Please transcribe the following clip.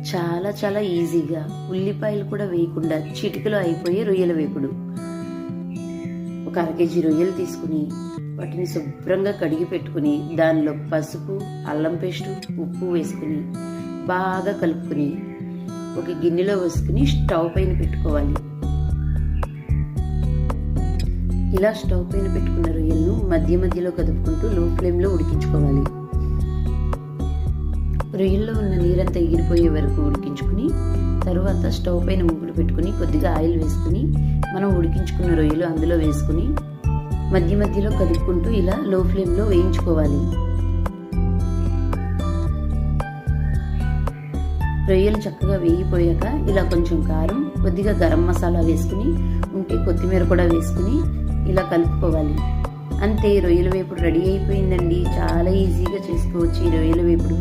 చాలా చాలా ఈజీగా ఉల్లిపాయలు కూడా వేయకుండా చిటికలో అయిపోయే రొయ్యల వేపుడు. ఒక 1/2 కేజీ రొయ్యలు తీసుకుని వాటిని శుభ్రంగా కడిగి పెట్టుకుని దానిలో పసుపు, అల్లం పేస్టు, ఉప్పు వేసుకుని బాగా కలుపుకుని ఒక గిన్నెలో వేసుకుని స్టవ్ పైన పెట్టుకోవాలి. ఇలా స్టవ్ పైన పెట్టుకున్న రొయ్యలను మధ్య మధ్యలో కదుపుకుంటూ లో ఫ్లేమ్లో ఉడికించుకోవాలి. రొయ్యల్లో ఉన్న నీరంతా ఎగిరిపోయే వరకు ఉడికించుకుని తరువాత స్టవ్ పైన ముగ్గులు పెట్టుకుని కొద్దిగా ఆయిల్ వేసుకుని మనం ఉడికించుకున్న రొయ్యలు అందులో వేసుకుని మధ్య మధ్యలో కదుపుకుంటూ ఇలా లో ఫ్లేమ్లో వేయించుకోవాలి. రొయ్యలు చక్కగా వేగిపోయాక ఇలా కొంచెం కారం, కొద్దిగా గరం మసాలా వేసుకుని ఉంటే కొత్తిమీర కూడా వేసుకుని ఇలా కలుపుకోవాలి. అంతే, రొయ్యల వేపుడు రెడీ అయిపోయిందండి. చాలా ఈజీగా చేసుకోవచ్చు ఈ రొయ్యల వేపుడు.